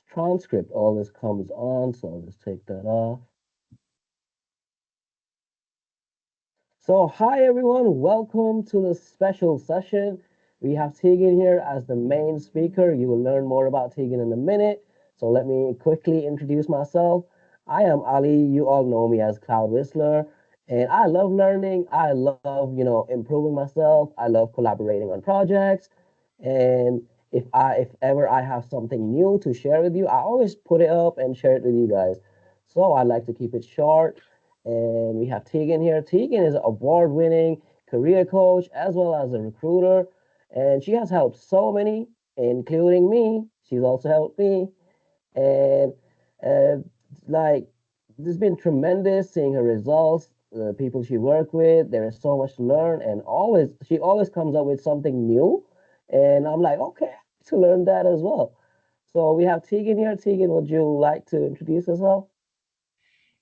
transcript always comes on, so I'll just take that off. So, hi everyone, welcome to the special session. We have Tegan here as the main speaker. You will learn more about Tegan in a minute. So, let me quickly introduce myself. I am Ali. You all know me as Cloud Whistler, and I love learning. I love, improving myself. I love collaborating on projects. And if ever I have something new to share with you, I always put it up and share it with you guys. So, I like to keep it short, and we have Tegan here. Tegan is an award winning career coach as well as a recruiter. And she has helped so many, including me. She's also helped me. And uh, like, it's been tremendous seeing her results, the people she worked with. There is so much to learn. And she always comes up with something new. And I'm like, okay, I have to learn that as well. So we have Tegan here. Tegan, would you like to introduce yourself?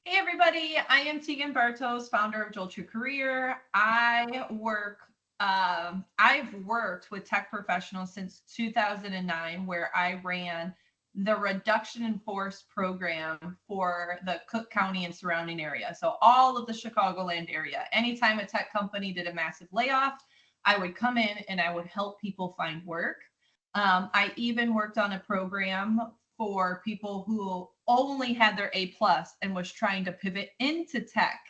Hey everybody, I am Teegan Bartos, founder of Jolt Your Career. I've worked with tech professionals since 2009, where I ran the reduction in force program for the Cook County and surrounding area. So all of the Chicagoland area. Anytime a tech company did a massive layoff, I would come in and I would help people find work. I even worked on a program for people who only had their A plus and was trying to pivot into tech.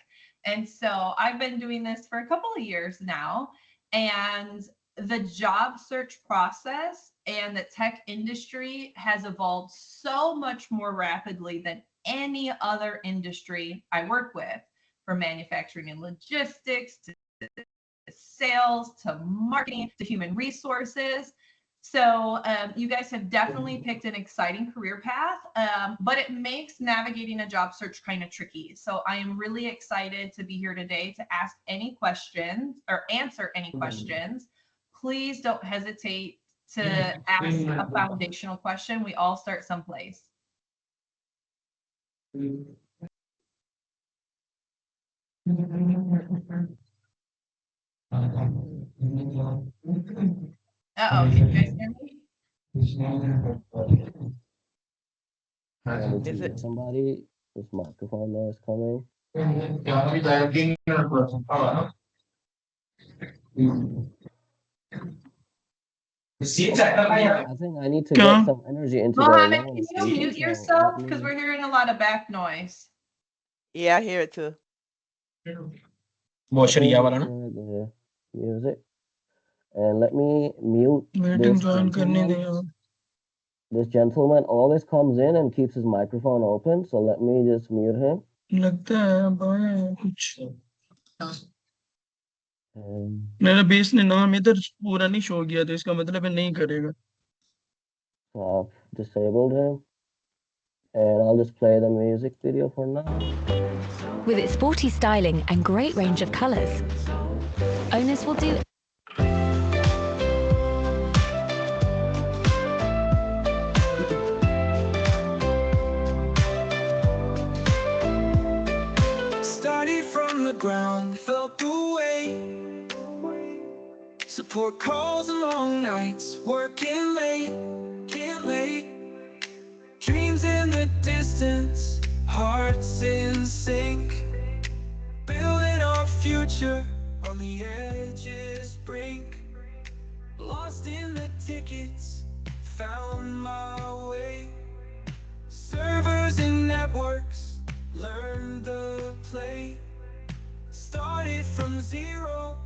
And so I've been doing this for a couple of years now. And the job search process and the tech industry has evolved so much more rapidly than any other industry I work with, from manufacturing and logistics to sales to marketing to human resources. So you guys have definitely picked an exciting career path, but it makes navigating a job search kind of tricky. So I am really excited to be here today to ask any questions or answer any questions. Please don't hesitate to ask a foundational question. We all start someplace. Uh-oh, can you guys hear me? I need to Is mute it? somebody. This microphone noise coming. I think I need to get some energy into the Mohammed, no one can is you speaking. mute So let yourself? Because me we're hearing a lot of back noise. Yeah, I hear it too. okay. The music, and let me mute this gentleman. Always comes in and keeps his microphone open. So let me just mute him. And so I've disabled him, and I'll just play the music video for now. With its sporty styling and great range of colours, owners will do Started from the ground, felt the weight. Support calls and long nights, working late, can't late. Dreams in the distance, hearts in sync. Building our future on the edge's brink. Lost in the tickets, found my way. Servers and networks, learned the play. Started from zero,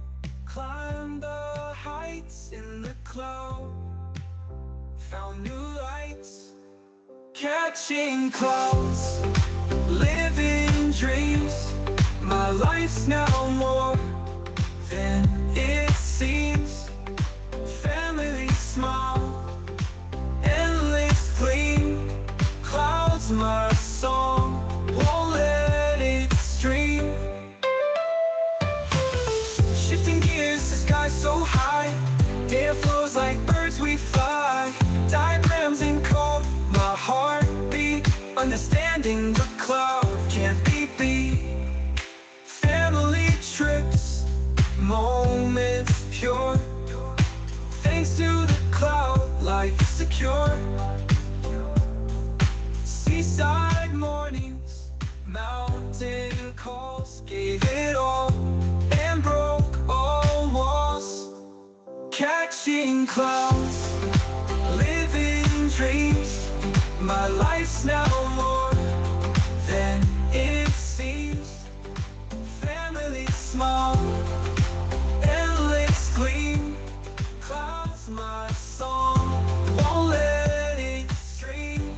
climbed the heights in the cloud. Found new lights, catching clouds, living dreams. My life's now more than it seems. Family smile, endless gleam. Clouds my song, won't let it stream. Shifting gears, the sky so high. Data flows like birds we fly. Diagrams in code, my heartbeat. Understanding the cloud can't be beat. Family trips, moments pure. Thanks to the cloud, life secure. Mountain calls, gave it all and broke all walls. Catching clouds, living dreams. My life's now more than it seems. Family smile, endless gleam. Clouds my song, won't let it stream.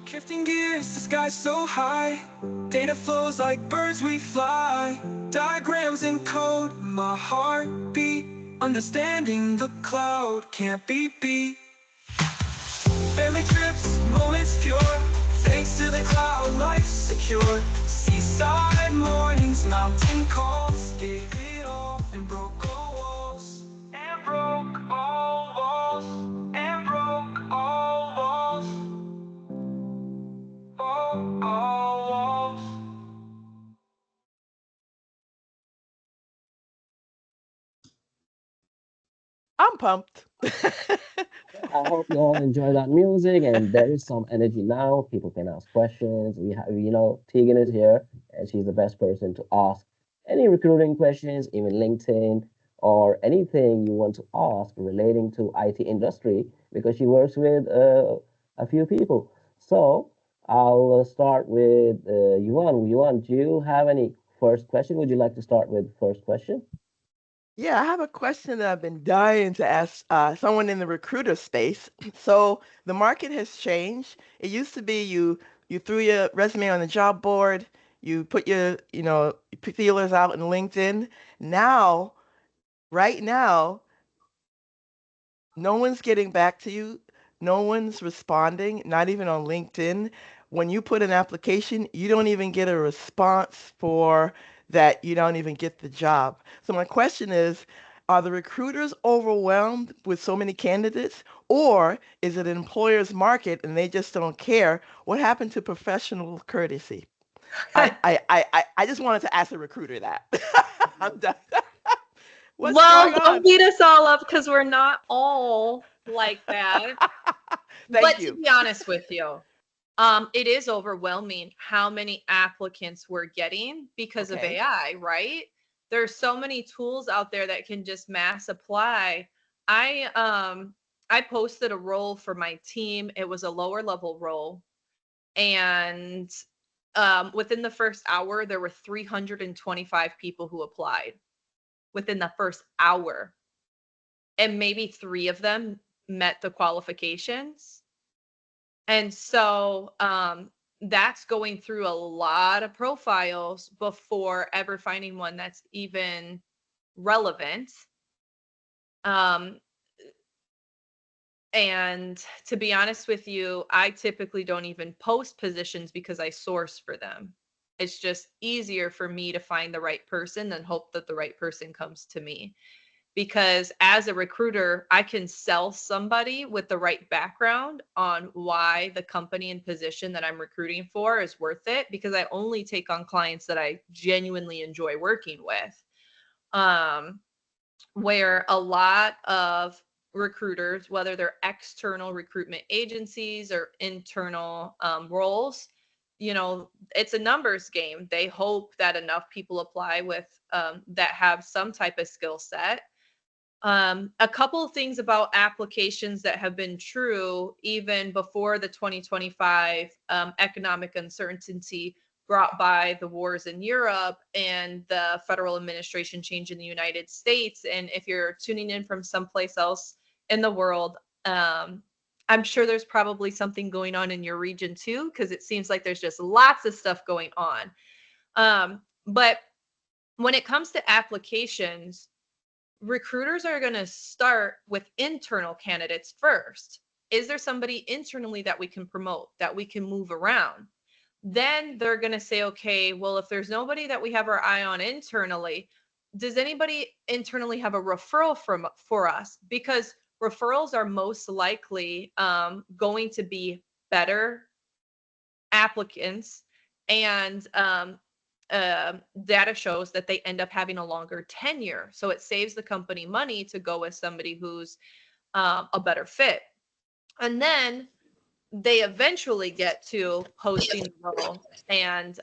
Drifting gears, the sky so high. Data flows like birds we fly. Diagrams in code, my heartbeat. Understanding the cloud can't be beat. Family trips, moments pure. Thanks to the cloud, life secure. Seaside mornings, mountain calls. Gave it all and broke all walls. And broke all walls. And broke all walls. All walls. I'm pumped. I hope you all enjoy that music and there is some energy now. People can ask questions. We have, Tegan is here and she's the best person to ask any recruiting questions, even LinkedIn or anything you want to ask relating to IT industry because she works with a few people. So I'll start with Yuan. Yuan, do you have any first question? Would you like to start with first question? Yeah, I have a question that I've been dying to ask someone in the recruiter space. So the market has changed. It used to be you threw your resume on the job board, you put your, you put feelers out in LinkedIn. Now, right now, no one's getting back to you. No one's responding, not even on LinkedIn. When you put an application, you don't even get a response for that. You don't even get the job. So my question is, are the recruiters overwhelmed with so many candidates, or is it an employer's market and they just don't care? What happened to professional courtesy? I just wanted to ask the recruiter that. I'm done. What's Well, going don't on? beat us all up because we're not all like that. Thank But to you. be honest with you, it is overwhelming how many applicants we're getting because of Okay. AI, right? There's so many tools out there that can just mass apply. I posted a role for my team. It was a lower level role, and within the first hour, there were 325 people who applied within the first hour, and maybe 3 of them met the qualifications. And so that's going through a lot of profiles before ever finding one that's even relevant. Um, and to be honest with you, I typically don't even post positions because I source for them. It's just easier for me to find the right person than hope that the right person comes to me. Because as a recruiter, I can sell somebody with the right background on why the company and position that I'm recruiting for is worth it, because I only take on clients that I genuinely enjoy working with. Um, where a lot of recruiters, whether they're external recruitment agencies or internal roles, it's a numbers game. They hope that enough people apply with that have some type of skill set. A couple of things about applications that have been true even before the 2025 economic uncertainty brought by the wars in Europe and the federal administration change in the United States. And if you're tuning in from someplace else in the world, I'm sure there's probably something going on in your region too, because it seems like there's just lots of stuff going on. But when it comes to applications, recruiters are going to start with internal candidates first. Is there somebody internally that we can promote, that we can move around? Then they're going to say, okay, well, if there's nobody that we have our eye on internally, does anybody internally have a referral for us? Because referrals are most likely going to be better applicants and data shows that they end up having a longer tenure. So it saves the company money to go with somebody who's a better fit. And then they eventually get to posting the role and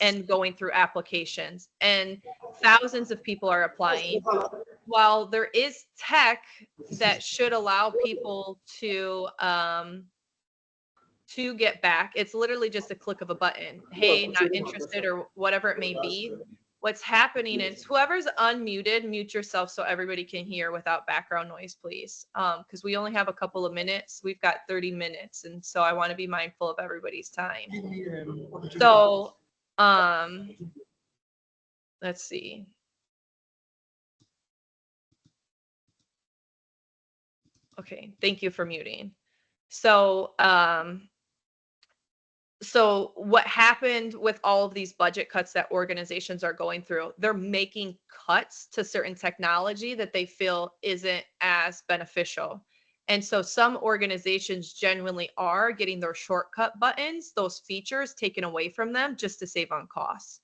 and going through applications, and thousands of people are applying. While there is tech that should allow people to get back, it's literally just a click of a button. Hey, not interested, or whatever it may be. What's happening is whoever's unmuted, mute yourself so everybody can hear without background noise, please. Because we only have a couple of minutes. We've got 30 minutes. And so I want to be mindful of everybody's time. So let's see. Okay, thank you for muting. So what happened with all of these budget cuts that organizations are going through, they're making cuts to certain technology that they feel isn't as beneficial. And so some organizations genuinely are getting their shortcut buttons, those features taken away from them just to save on costs.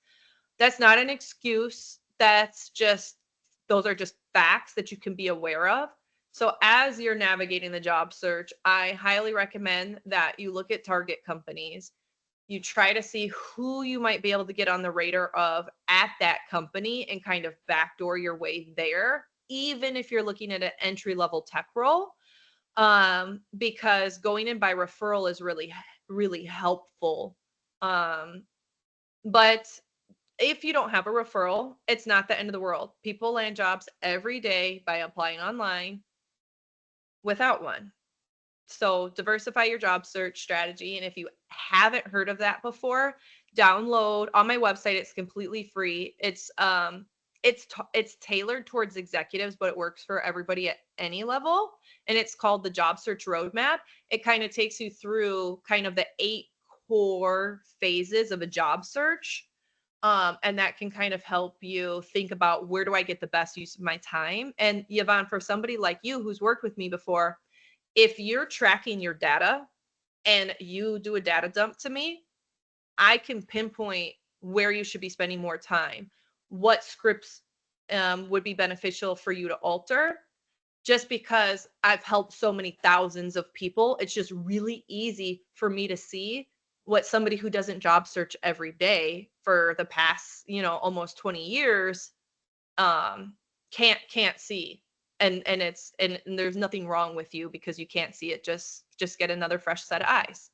That's not an excuse. Those are just facts that you can be aware of. So as you're navigating the job search, I highly recommend that you look at target companies. You try to see who you might be able to get on the radar of at that company and kind of backdoor your way there, even if you're looking at an entry-level tech role, because going in by referral is really, really helpful. But if you don't have a referral, it's not the end of the world. People land jobs every day by applying online without one. So diversify your job search strategy. And if you haven't heard of that before, download on my website. It's completely free. It's tailored towards executives, but it works for everybody at any level. And it's called the Job Search Roadmap. It kind of takes you through kind of the 8 core phases of a job search. And that can kind of help you think about, where do I get the best use of my time? And Yvonne, for somebody like you who's worked with me before, if you're tracking your data and you do a data dump to me, I can pinpoint where you should be spending more time, what scripts would be beneficial for you to alter. Just because I've helped so many thousands of people, it's just really easy for me to see what somebody who doesn't job search every day for the past, almost 20 years can't see. And there's nothing wrong with you because you can't see it. Just get another fresh set of eyes.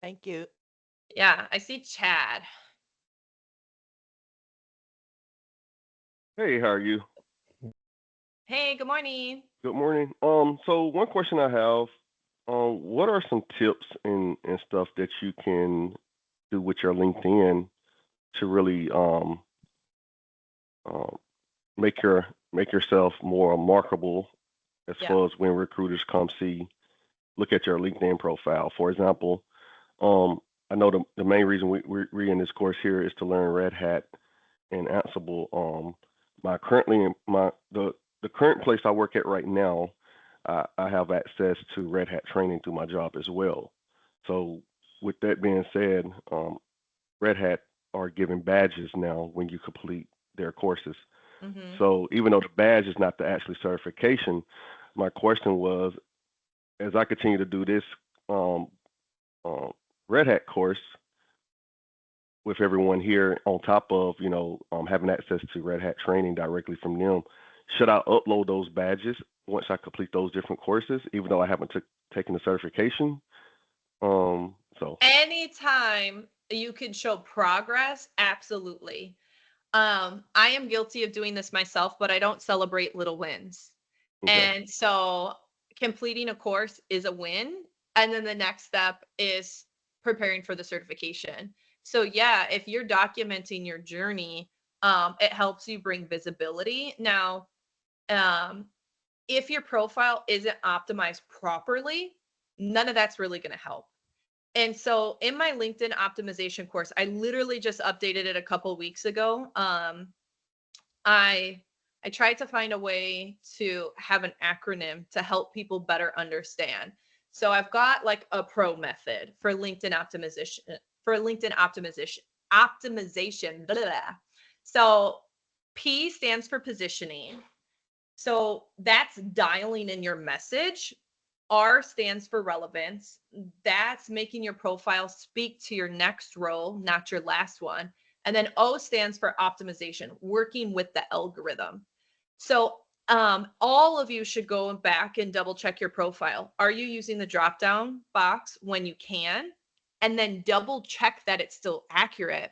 Thank you. Yeah, I see Chad. Hey, how are you? Hey, good morning. Good morning. So one question I have, what are some tips and stuff that you can do with your LinkedIn to really make yourself more remarkable as Yeah. far as when recruiters look at your LinkedIn profile? For example, I know the main reason we're in this course here is to learn Red Hat and Ansible. The current place I work at right now, I have access to Red Hat training through my job as well. So with that being said, Red Hat are giving badges now when you complete their courses. Mm-hmm. So even though the badge is not the actual certification, my question was, as I continue to do this Red Hat course with everyone here, on top of having access to Red Hat training directly from them, should I upload those badges once I complete those different courses, even though I haven't taken the certification? So Anytime you can show progress, absolutely. I am guilty of doing this myself, but I don't celebrate little wins. okay, And so completing a course is a win. And then the next step is preparing for the certification. So yeah, if you're documenting your journey, it helps you bring visibility. Now, if your profile isn't optimized properly, none of that's really going to help. And so in my LinkedIn optimization course, I literally just updated it a couple weeks ago. I tried to find a way to have an acronym to help people better understand. So I've got like a pro method for LinkedIn optimization. Blah, blah, blah. So P stands for positioning. So that's dialing in your message. R stands for relevance. That's making your profile speak to your next role, not your last one. And then O stands for optimization, working with the algorithm. So all of you should go back and double check your profile. Are you using the drop down box when you can? And then double check that it's still accurate,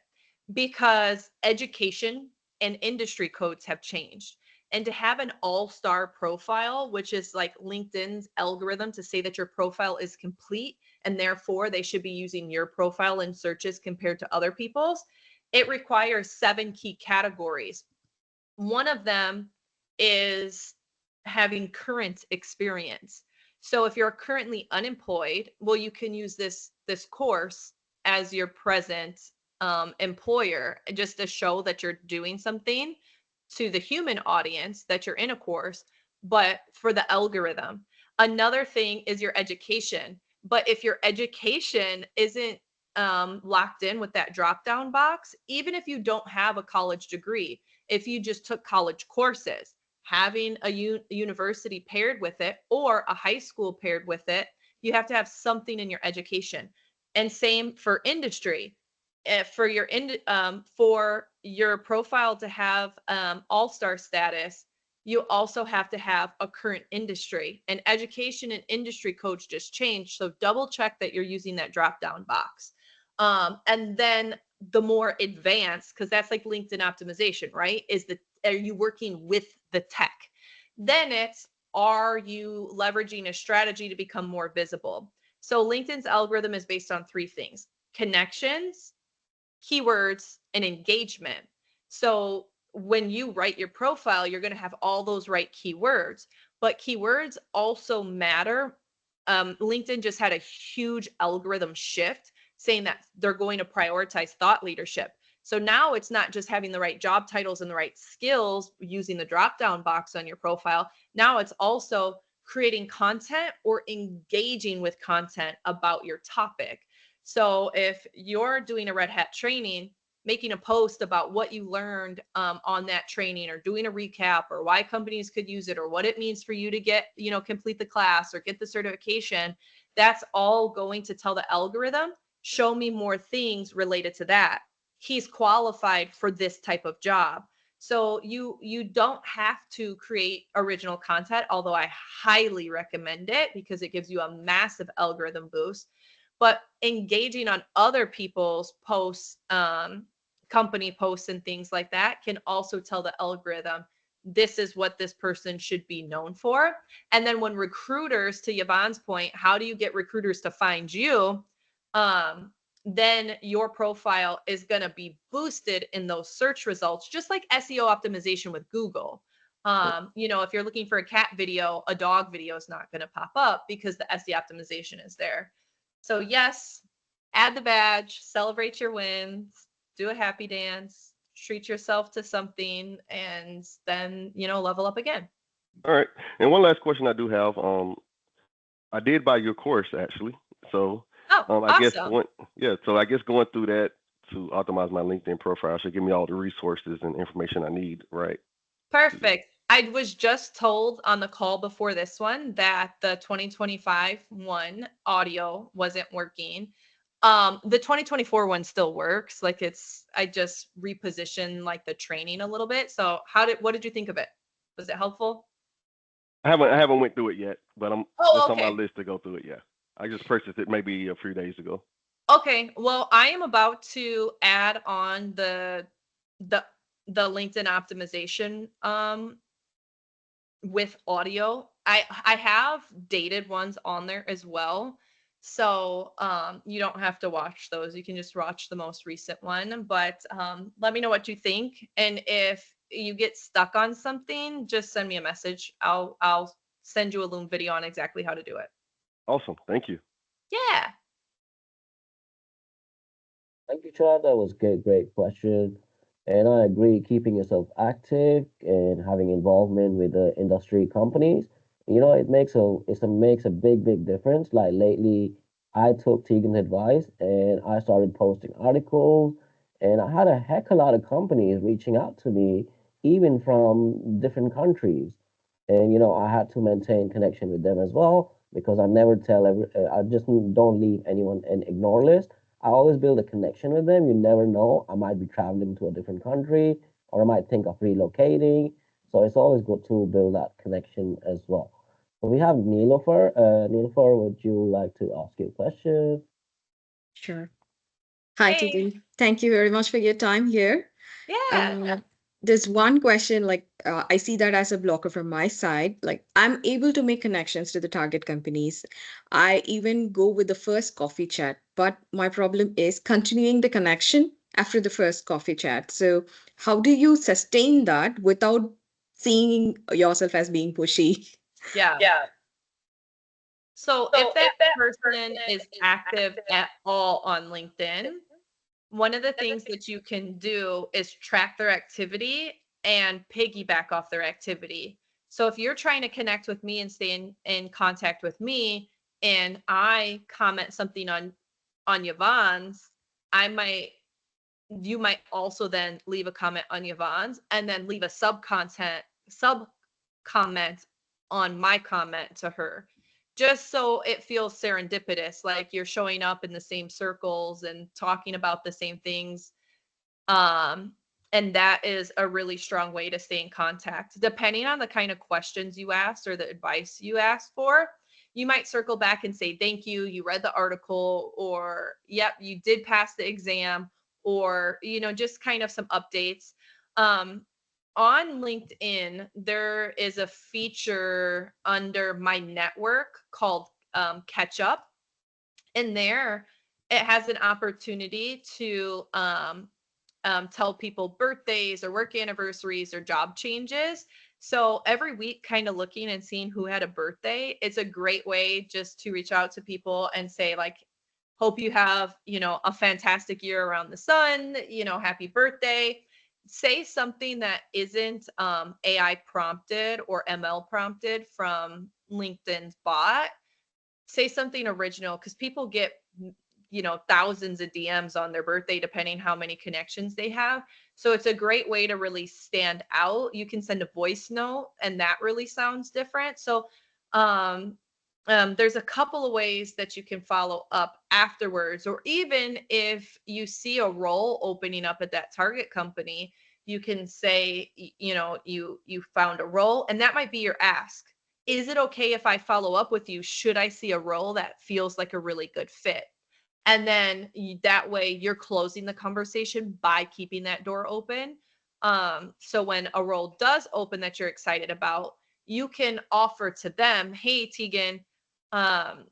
because education and industry codes have changed. And to have an all-star profile, which is like LinkedIn's algorithm to say that your profile is complete and therefore they should be using your profile in searches compared to other people's, it requires 7 key categories. One of them is having current experience. So if you're currently unemployed, well, you can use this course as your present employer, just to show that you're doing something to the human audience, that you're in a course, but for the algorithm. Another thing is your education. But if your education isn't locked in with that drop down box, even if you don't have a college degree, if you just took college courses, having a university paired with it or a high school paired with it, you have to have something in your education. And same for industry. For your profile to have all-star status, you also have to have a current industry. And education and industry codes just changed, so double check that you're using that drop down box. And then the more advanced, because that's like LinkedIn optimization, right? Are you working with the tech? Then it's, are you leveraging a strategy to become more visible? So LinkedIn's algorithm is based on 3 things: connections, keywords, and engagement. So when you write your profile, you're going to have all those right keywords, but keywords also matter. LinkedIn just had a huge algorithm shift, saying that they're going to prioritize thought leadership. So now it's not just having the right job titles and the right skills using the drop down box on your profile. Now it's also creating content or engaging with content about your topic. So if you're doing a Red Hat training, making a post about what you learned on that training, or doing a recap, or why companies could use it, or what it means for you to get, complete the class or get the certification, that's all going to tell the algorithm, show me more things related to that. He's qualified for this type of job. So you don't have to create original content, although I highly recommend it because it gives you a massive algorithm boost. But engaging on other people's posts, company posts and things like that, can also tell the algorithm, this is what this person should be known for. And then when recruiters, to Yvonne's point, how do you get recruiters to find you? Then your profile is going to be boosted in those search results, just like SEO optimization with Google. If you're looking for a cat video, a dog video is not going to pop up because the SEO optimization is there. So yes, add the badge, celebrate your wins, do a happy dance, treat yourself to something, and then, level up again. All right. And one last question I do have. I did buy your course actually. So I guess awesome. I guess going through that to optimize my LinkedIn profile should give me all the resources and information I need, right? Perfect. I was just told on the call before this one that the 2025 one audio wasn't working. The 2024 one still works. Like I just repositioned like the training a little bit. So what did you think of it? Was it helpful? I haven't went through it yet, but that's on my Okay. list to go through it. Yeah, I just purchased it maybe a few days ago. Okay. Well, I am about to add on the LinkedIn optimization with audio. I have dated ones on there as well. So you don't have to watch those. You can just watch the most recent one. But let me know what you think. And if you get stuck on something, just send me a message. I'll send you a Loom video on exactly how to do it. Awesome. Thank you. Yeah. Thank you, Chad. That was great question. And I agree, keeping yourself active and having involvement with the industry companies It makes a big difference. Like lately, I took Tegan's advice and I started posting articles, and I had a heck a lot of companies reaching out to me, even from different countries. And I had to maintain connection with them as well because I just don't leave anyone an ignore list. I always build a connection with them. You never know, I might be traveling to a different country, or I might think of relocating. So it's always good to build that connection as well. So we have Nilofer. Nilofer, would you like to ask your question? Sure. Hi, Hey, Tegan. Thank you very much for your time here. yeah, Uh, there's one question, like I see that as a blocker from my side. Like I'm able to make connections to the target companies. I even go with the first coffee chat, but my problem is continuing the connection after the first coffee chat. So how do you sustain that without seeing yourself as being pushy? yeah. Yeah. So if So that if that person person is is active active, at all on LinkedIn, one of the then the things thing that you can do is track their activity and piggyback off their activity. So if you're trying to connect with me and stay in contact with me, and I comment something on Yvonne's, I might you might also then leave a comment on Yvonne's and then leave a sub comment on my comment to her. Just so it feels serendipitous, like you're showing up in the same circles and talking about the same things. Um, and that is a really strong way to stay in contact. Depending on the kind of questions you asked or the advice you asked for, you might circle back and say, thank you, you read the article, or yep, you did pass the exam, or, just kind of some updates. Um, on LinkedIn, there is a feature under my network called Catch Up. And there, it has an opportunity to tell people birthdays or work anniversaries or job changes. So every week, kind of looking and seeing who had a birthday, it's a great way just to reach out to people and say, like, hope you have, a fantastic year around the sun, happy birthday. Say something that isn't AI prompted or ML prompted from LinkedIn's bot. Say something original because people get thousands of DMs on their birthday depending how many connections they have. So it's a great way to really stand out. You can send a voice note and that really sounds different. So um there's a couple of ways that you can follow up afterwards, or even if you see a role opening up at that target company, you can say, you found a role, and that might be your ask. Is it okay if I follow up with you? Should I see a role that feels like a really good fit? And then that way you're closing the conversation by keeping that door open. So when a role does open that you're excited about, you can offer to them, hey, Teegan, um,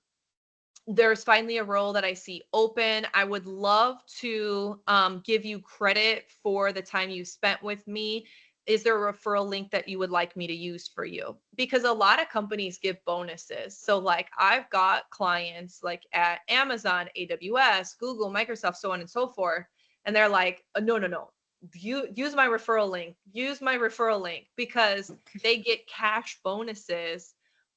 there's finally a role that I see open. I would love to give you credit for the time you spent with me. Is there a referral link that you would like me to use for you? Because a lot of companies give bonuses. So, like, I've got clients like at Amazon, AWS, Google, Microsoft, so on and so forth. And they're like, no, no, no. You use my referral link. Use my referral link because they get cash bonuses.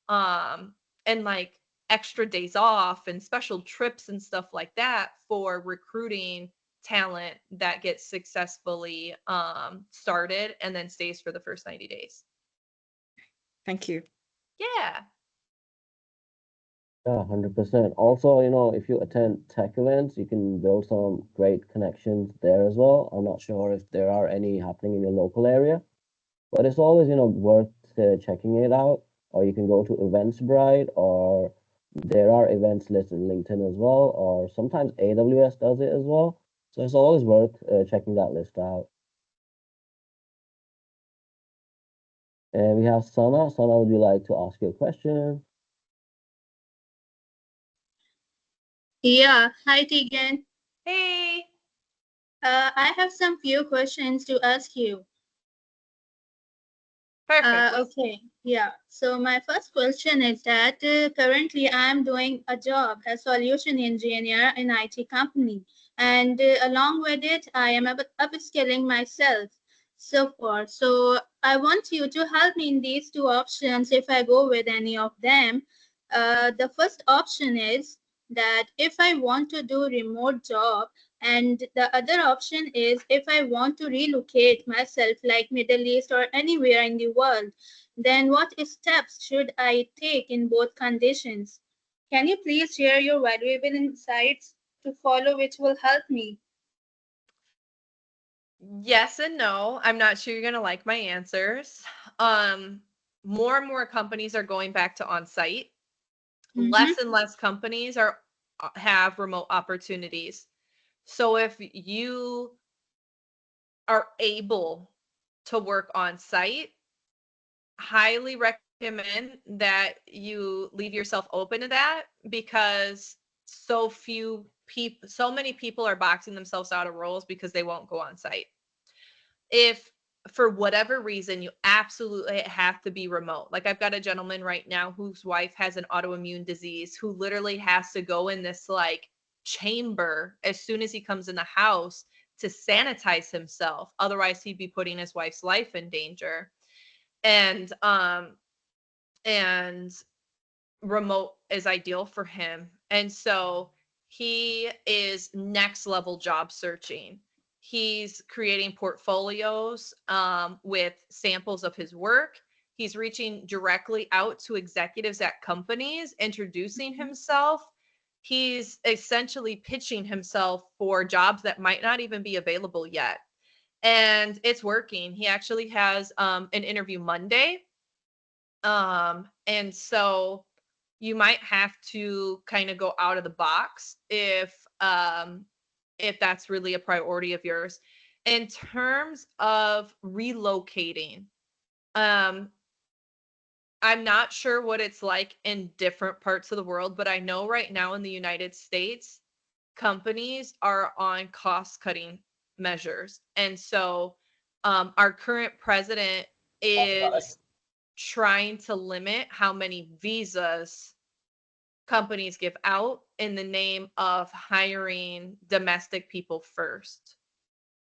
And like extra days off and special trips and stuff like that for recruiting talent that gets successfully started and then stays for the first 90 days. Thank you. Yeah. Yeah, 100%. Also, if you attend tech events, you can build some great connections there as well. I'm not sure if there are any happening in your local area, but it's always, worth checking it out. Or you can go to Eventbrite, or there are events listed in LinkedIn as well, or sometimes AWS does it as well. So it's always worth checking that list out. And we have Sana. Sana, would you like to ask your question? Yeah, hi Tegan. Hey. I have some few questions to ask you. Perfect. Okay, yeah. So my first question is that currently I'm doing a job as solution engineer in IT company, and along with it, I am upskilling myself so far. So I want you to help me in these two options if I go with any of them. The first option is that if I want to do remote job, and the other option is if I want to relocate myself like Middle East or anywhere in the world, then what steps should I take in both conditions? Can you please share your valuable insights to follow which will help me? Yes and no. I'm not sure you're going to like my answers. Um, More and more companies are going back to on-site. Mm-hmm. Less and less companies are have remote opportunities. So if you are able to work on site, highly recommend that you leave yourself open to that, because so many people are boxing themselves out of roles because they won't go on site. If for whatever reason you absolutely have to be remote, like I've got a gentleman right now whose wife has an autoimmune disease, who literally has to go in this like chamber as soon as he comes in the house to sanitize himself, otherwise he'd be putting his wife's life in danger. And um and remote is ideal for him. And so he is next level job searching. He's creating portfolios with samples of his work. He's reaching directly out to executives at companies, introducing himself. He's essentially pitching himself for jobs that might not even be available yet. And it's working. He actually has an interview Monday. And so you might have to kind of go out of the box if that's really a priority of yours. In terms of relocating, um, I'm not sure what it's like in different parts of the world, but I know right now in the United States, companies are on cost cutting measures. And so our current president is trying to limit how many visas companies give out in the name of hiring domestic people first.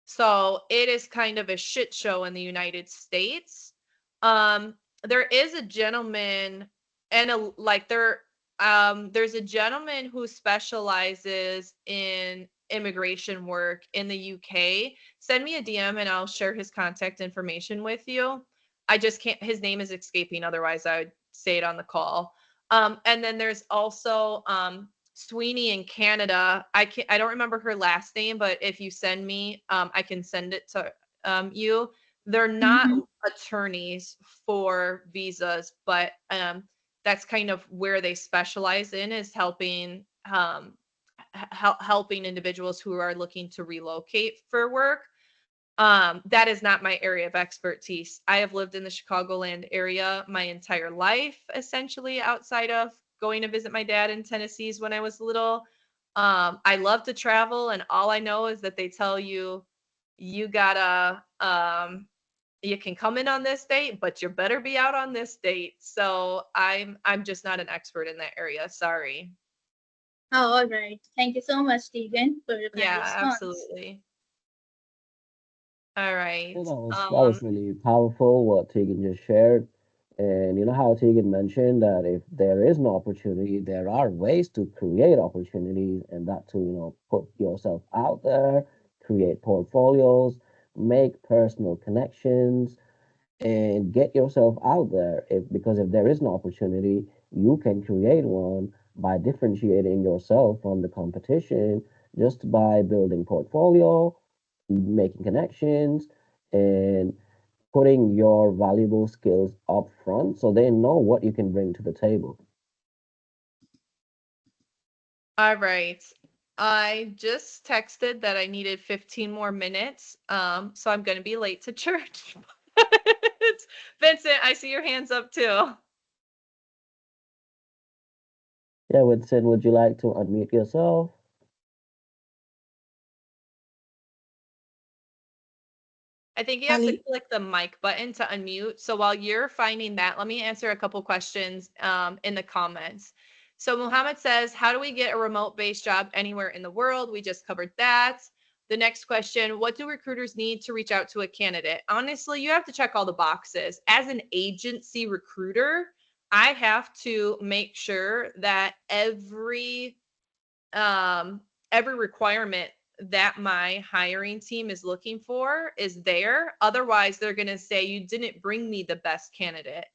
So it is kind of a shit show in the United States. Um, there is a gentleman and a like there's a gentleman who specializes in immigration work in the UK. Send me a DM and I'll share his contact information with you. I just can't, his name is escaping, otherwise I would say it on the call. And then there's also Sweeney in Canada. I don't remember her last name, but if you send me, I can send it to you. They're not Mm-hmm. attorneys for visas, but that's kind of where they specialize in, is helping helping individuals who are looking to relocate for work. That is not my area of expertise. I have lived in the Chicagoland area my entire life, essentially, outside of going to visit my dad in Tennessee's when I was little. I love to travel, and all I know is that they tell you you gotta you can come in on this date, but you better be out on this date. So I'm just not an expert in that area. Sorry. Oh, all right. Thank you so much, Tegan, for your kind Yeah, response. absolutely. All right. That was really powerful what Tegan just shared. And you know how Tegan mentioned that if there is no opportunity, there are ways to create opportunities, and that to put yourself out there, create portfolios, make personal connections, and get yourself out there. Because if there is no opportunity, you can create one by differentiating yourself from the competition just by building portfolio, making connections, and putting your valuable skills up front so they know what you can bring to the table. All right. I just texted that I needed 15 more minutes. So I'm going to be late to church. Vincent, I see your hands up too. Yeah, Woodson, would you like to unmute yourself? I think you have to Ali, click the mic button to unmute. So while you're finding that, let me answer a couple questions in the comments. So Muhammad says, how do we get a remote based job anywhere in the world? We just covered that. The next question, what do recruiters need to reach out to a candidate? Honestly, you have to check all the boxes. As an agency recruiter, I have to make sure that every requirement that my hiring team is looking for is there. Otherwise, they're going to say you didn't bring me the best candidate.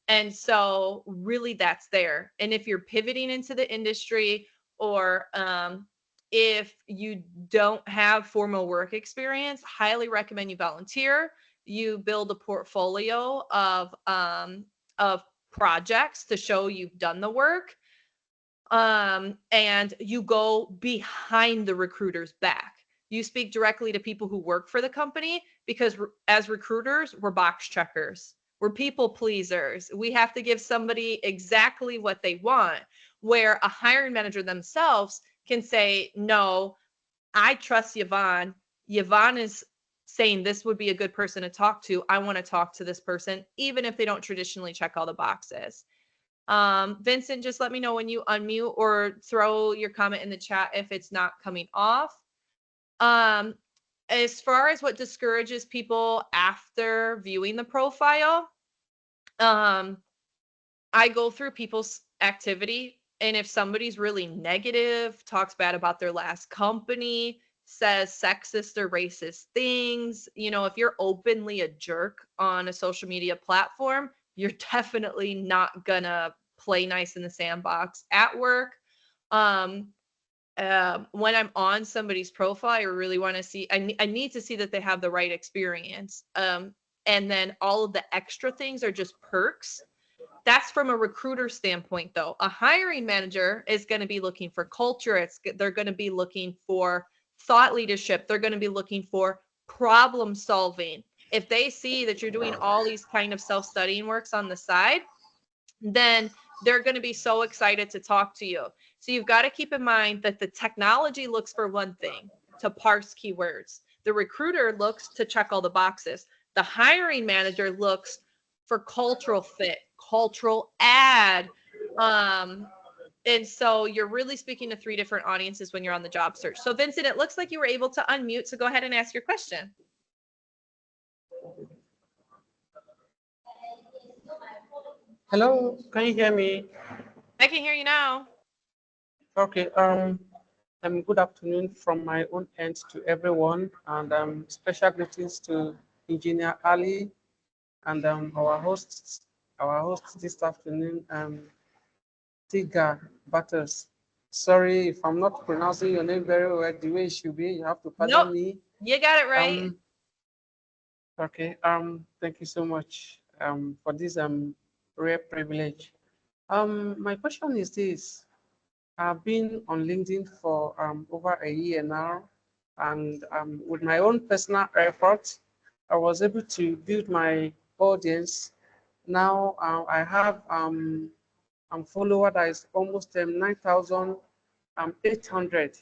And so really that's there. And if you're pivoting into the industry, or if you don't have formal work experience, highly recommend you volunteer. You build a portfolio of projects to show you've done the work, and you go behind the recruiter's back. You speak directly to people who work for the company, because as recruiters, we're box checkers. We're people pleasers. We have to give somebody exactly what they want, where a hiring manager themselves can say, no, I trust Yvonne. Yvonne is saying this would be a good person to talk to. I want to talk to this person, even if they don't traditionally check all the boxes. Vincent, just let me know when you unmute, or throw your comment in the chat if it's not coming off. As far as what discourages people after viewing the profile, I go through people's activity, and if somebody's really negative, talks bad about their last company, says sexist or racist things, if you're openly a jerk on a social media platform, you're definitely not gonna play nice in the sandbox at work. When I'm on somebody's profile, I really want to see, I need to see that they have the right experience. And then all of the extra things are just perks. That's from a recruiter standpoint, though. A hiring manager is going to be looking for culture. They're going to be looking for thought leadership. They're going to be looking for problem solving. If they see that you're doing all these kind of self-studying works on the side, then they're going to be so excited to talk to you. So you've got to keep in mind that the technology looks for one thing, to parse keywords. The recruiter looks to check all the boxes. The hiring manager looks for cultural fit, cultural add. And so you're really speaking to three different audiences when you're on the job search. So Vincent, it looks like you were able to unmute, so go ahead and ask your question. Hello, can you hear me? I can hear you now. Okay, good afternoon from my own end to everyone, and special greetings to Engineer Ali and our host this afternoon, Teegan Bartos. Sorry if I'm not pronouncing your name very well the way it should be. You have to pardon Nope, me. you got it right. Okay. Thank you so much for this rare privilege. My question is this. I've been on LinkedIn for over a year now, and with my own personal effort, I was able to build my audience. Now I have follower that is almost 9,800.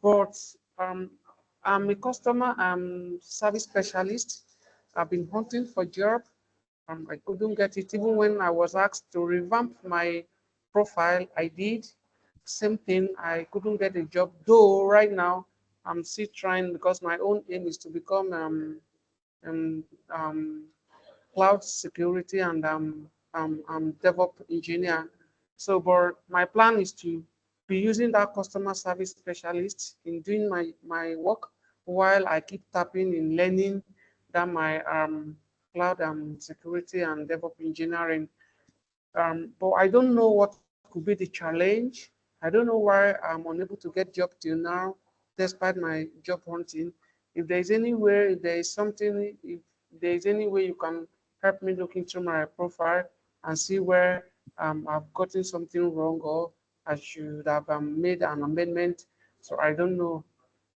But I'm a customer service specialist. I've been hunting for job. I couldn't get it. Even when I was asked to revamp my profile, I did. Same thing, I couldn't get a job. Though right now, I'm still trying, because my own aim is to become um, um, cloud security and DevOps engineer. So, but my plan is to be using that customer service specialist in doing my work, while I keep tapping in learning that my cloud security and DevOps engineering. But I don't know what could be the challenge. I don't know why I'm unable to get job till now, despite my job hunting. If there's anywhere, if there is something, if there's any way you can help me look into my profile and see where I've gotten something wrong, or I should have made an amendment. So I don't know.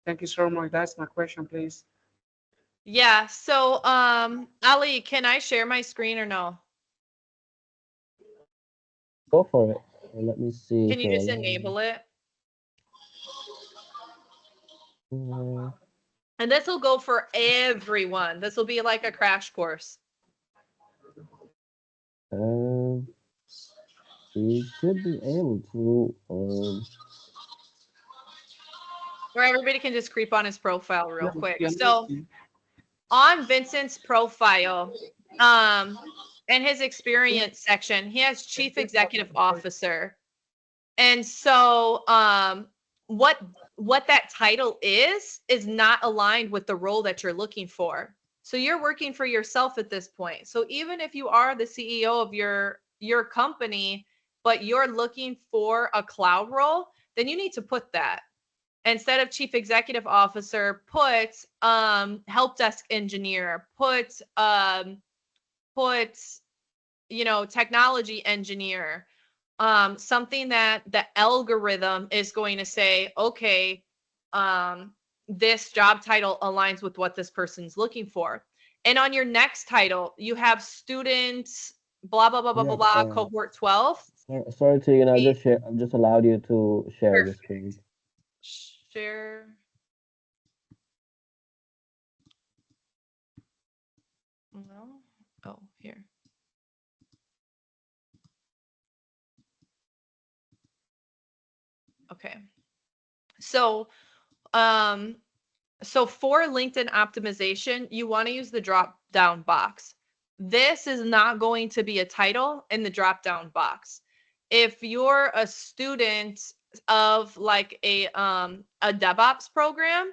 Thank you so much. That's my question, please. Yeah. So, Ali, can I share my screen or no? Go for it. Let me see Can you just here. enable it? Mm, And this will go for everyone. This will be like a crash course. we should be able to. Where everybody can just creep on his profile real Yeah, quick. yeah, So on Vincent's profile, in his experience section, he has Chief Executive Officer. And so what that title is not aligned with the role that you're looking for. So you're working for yourself at this point. So even if you are the CEO of your company, but you're looking for a cloud role, then you need to put that. Instead of chief executive officer, put help desk engineer, put technology engineer, something that the algorithm is going to say, okay, this job title aligns with what this person's looking for. And on your next title, you have student, blah, blah, blah, blah, blah, Yeah. blah, cohort 12. Sorry, Tegan. The I've just allowed you to share the screen. share. No. Oh, here. Okay. So, um, so for LinkedIn optimization, you want to use the drop down box. This is not going to be a title in the drop down box. If you're a student of like a DevOps program,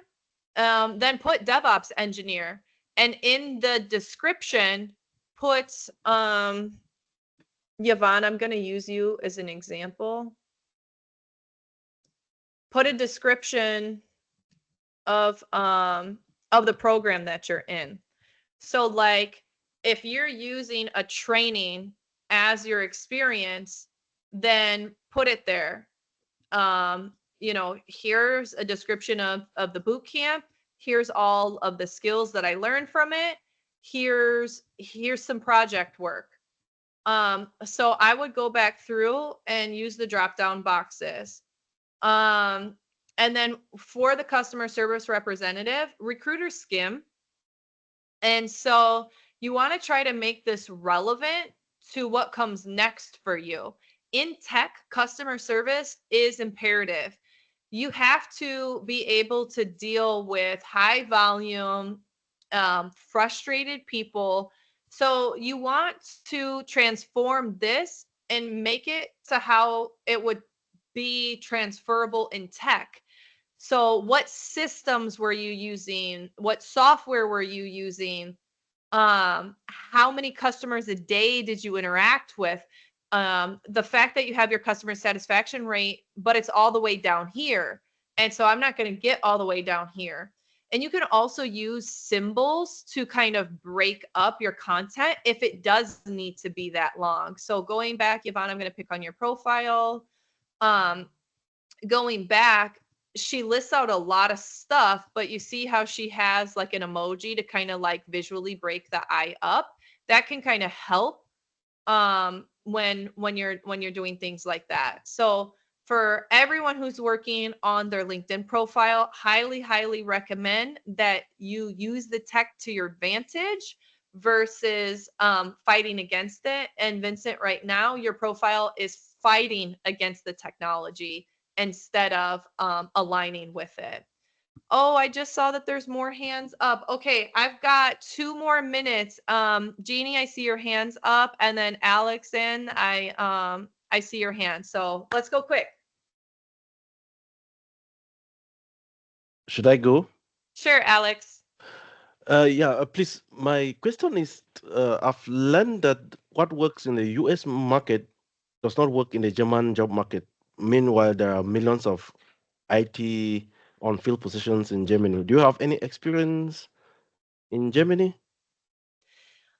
then put DevOps engineer, and in the description put Yvonne, I'm going to use you as an example. Put a description of the program that you're in. So like if you're using a training as your experience, then put it there. Here's a description of the boot camp. Here's all of the skills that I learned from it. Here's some project work. So I would go back through and use the drop down boxes. And then for the customer service representative, recruiter skim. And so you want to try to make this relevant to what comes next for you. In tech, customer service is imperative. You have to be able to deal with high volume, frustrated people. So you want to transform this and make it to how it would be transferable in tech. So what systems were you using? What software were you using? How many customers a day did you interact with? The fact that you have your customer satisfaction rate, but it's all the way down here. And so I'm not going to get all the way down here. And you can also use symbols to kind of break up your content if it does need to be that long. So going back, Yvonne, I'm going to pick on your profile. Um, Going back, she lists out a lot of stuff, but you see how she has like an emoji to kind of like visually break the eye up. That can kind of help when you're doing things like that. So for everyone who's working on their LinkedIn profile, highly recommend that you use the tech to your advantage versus fighting against it. And Vincent, right now, your profile is fighting against the technology instead of aligning with it. Oh, I just saw that there's more hands up. Okay, I've got 2 more minutes. Jeannie, I see your hands up, and then Alex I see your hand. So let's go quick. Should I go? Sure, Alex. Yeah, please. My question is, I've learned that what works in the US market does not work in the German job market. Meanwhile, there are millions of IT on field positions in Germany. Do you have any experience in Germany?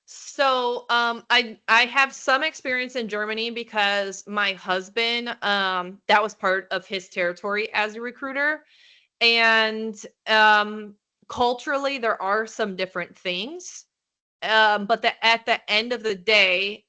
So I have some experience in Germany because my husband that was part of his territory as a recruiter. And culturally there are some different things, but at the end of the day,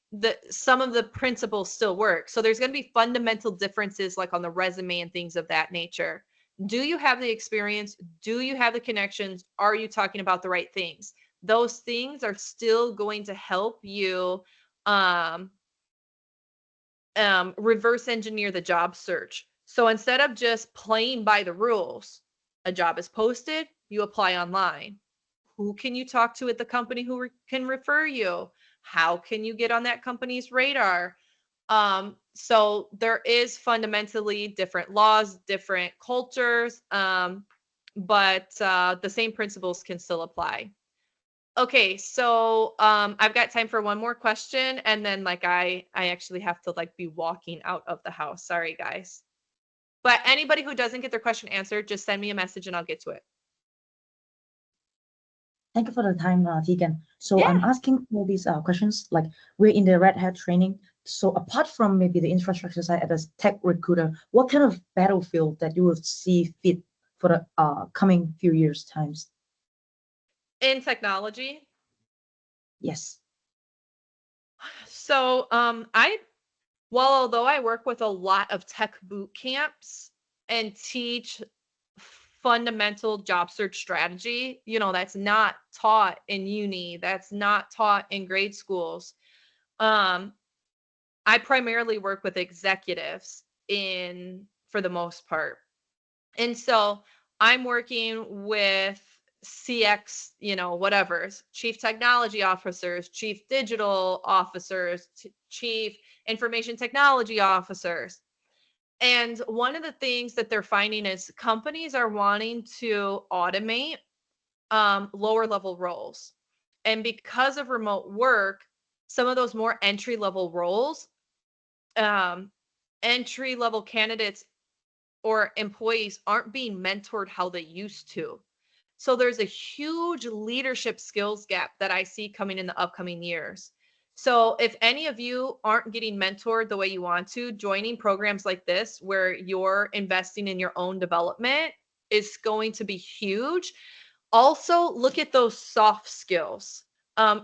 some of the principles still work. So there's going to be fundamental differences like on the resume and things of that nature. Do you have the experience? Do you have the connections? Are you talking about the right things? Those things are still going to help you um, reverse engineer the job search. So instead of just playing by the rules, A job is posted, you apply online. Who can you talk to at the company who can refer you? How can you get on that company's radar? So there is fundamentally different laws, different cultures, but the same principles can still apply. Okay, so I've got time for one more question, and then like I actually have to like be walking out of the house. Sorry, guys. But anybody who doesn't get their question answered, just send me a message and I'll get to it. Thank you for the time, Teegan. So Yeah. I'm asking all these questions, like we're in the Red Hat training. So apart from maybe the infrastructure side as a tech recruiter, what kind of battlefield that you would see fit for the coming few years times? In technology? Yes. So although I work with a lot of tech boot camps and teach fundamental job search strategy, that's not taught in uni, that's not taught in grade schools. I primarily work with executives for the most part. And so I'm working with CX, whatever, chief technology officers, chief digital officers, chief information technology officers. And one of the things that they're finding is companies are wanting to automate lower level roles. And because of remote work, some of those more entry level roles, entry level candidates or employees aren't being mentored how they used to. So there's a huge leadership skills gap that I see coming in the upcoming years. So if any of you aren't getting mentored the way you want to, joining programs like this where you're investing in your own development is going to be huge. Also, look at those soft skills.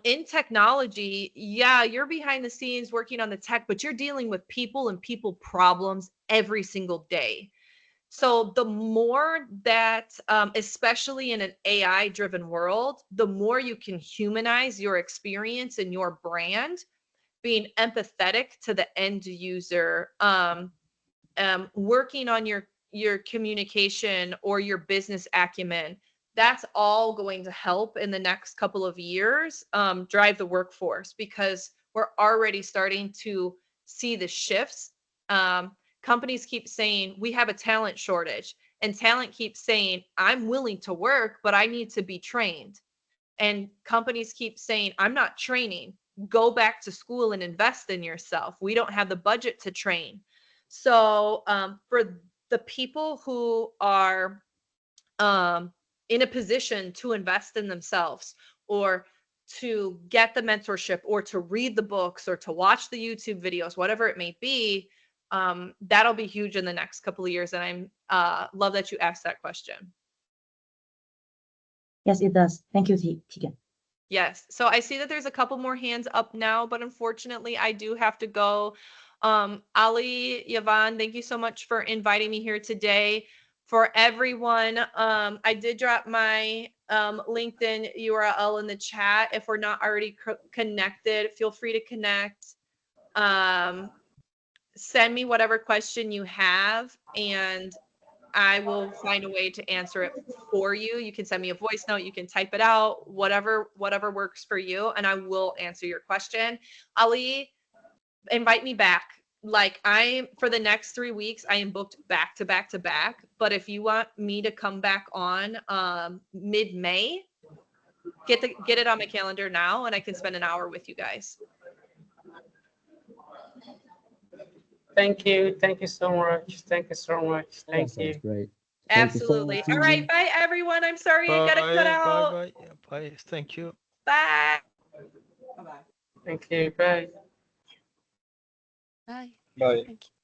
In technology, yeah, you're behind the scenes working on the tech, but you're dealing with people and people problems every single day. So the more that, especially in an AI driven world, the more you can humanize your experience and your brand, being empathetic to the end user, working on your communication or your business acumen, that's all going to help in the next couple of years drive the workforce, because we're already starting to see the shifts. Companies keep saying we have a talent shortage, and talent keeps saying I'm willing to work, but I need to be trained. And companies keep saying I'm not training. Go back to school and invest in yourself. We don't have the budget to train. So for the people who are in a position to invest in themselves, or to get the mentorship, or to read the books, or to watch the YouTube videos, whatever it may be, that'll be huge in the next couple of years. And I'm love that you asked that question. Yes, it does. Thank you, Teegan. Yes. So I see that there's a couple more hands up now, but unfortunately I do have to go. Ali, Yvonne, thank you so much for inviting me here today. For everyone, I did drop my LinkedIn URL in the chat. If we're not already connected, feel free to connect. Send me whatever question you have, and I will find a way to answer it for you. You can send me a voice note, you can type it out, whatever works for you, and I will answer your question. Ali, invite me back. Like, for the next 3 weeks, I am booked back to back to back. But if you want me to come back on mid-May, get it on my calendar now, and I can spend an hour with you guys. Thank you. Thank you so much. Thank you so much. Thank That you. sounds great. Absolutely. All right. Bye, everyone. I'm sorry I gotta cut out. Bye. Bye. Thank you. Bye. Thank you. Bye. Bye. Bye. Thank you.